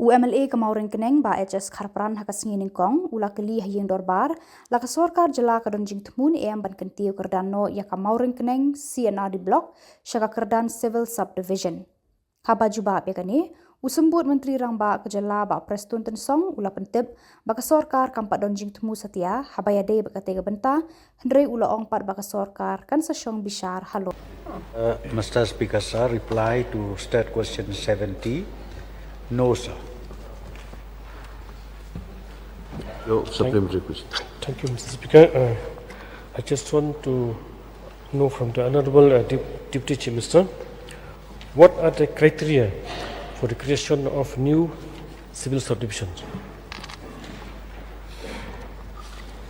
UMLA ke Mawryngkneng ba HS kharpran hakasngi ningkong ula Kylli hayeng dorbar la ka sorkar jela ka don Jingthmu ban Kyntiew Kyrdan no ya ka Mawryngkneng CNRD block shaka Kyrdan civil subdivision. Khaba juba bekani usembut menteri rang ba ke jela ba prestun tensong ula pentip ba ka sorkar kampat don Jingthmu setia habayade ba ka tega benta hendrei ula ong pat ba ka sorkar kan sasyong bishar halo. Mr. Speaker, sir, reply to state question 70. No, sir. Your supplementary question. Thank you, Mr. Speaker. I just want to know from the Honourable Deputy Chief Minister, what are the criteria for the creation of new civil subdivisions?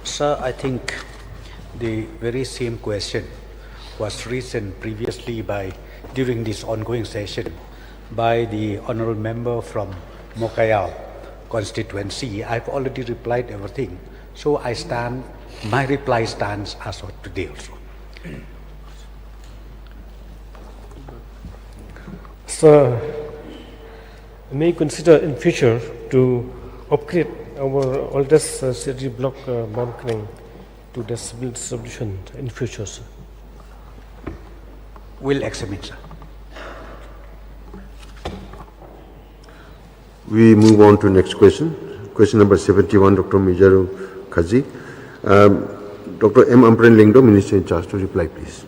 Sir, I think the very same question was raised previously during this ongoing session by the honourable member from Meghalaya constituency. I've already replied everything, so my reply stands as of today also. Sir, may consider in future to upgrade our oldest city block Mawryngkneng to the civil subdivision in future, sir? We'll examine, sir. We move on to next question. Question number 71, Dr. Khuborkhasi. Dr. M. Mawryngkneng, Minister in charge, to reply, please.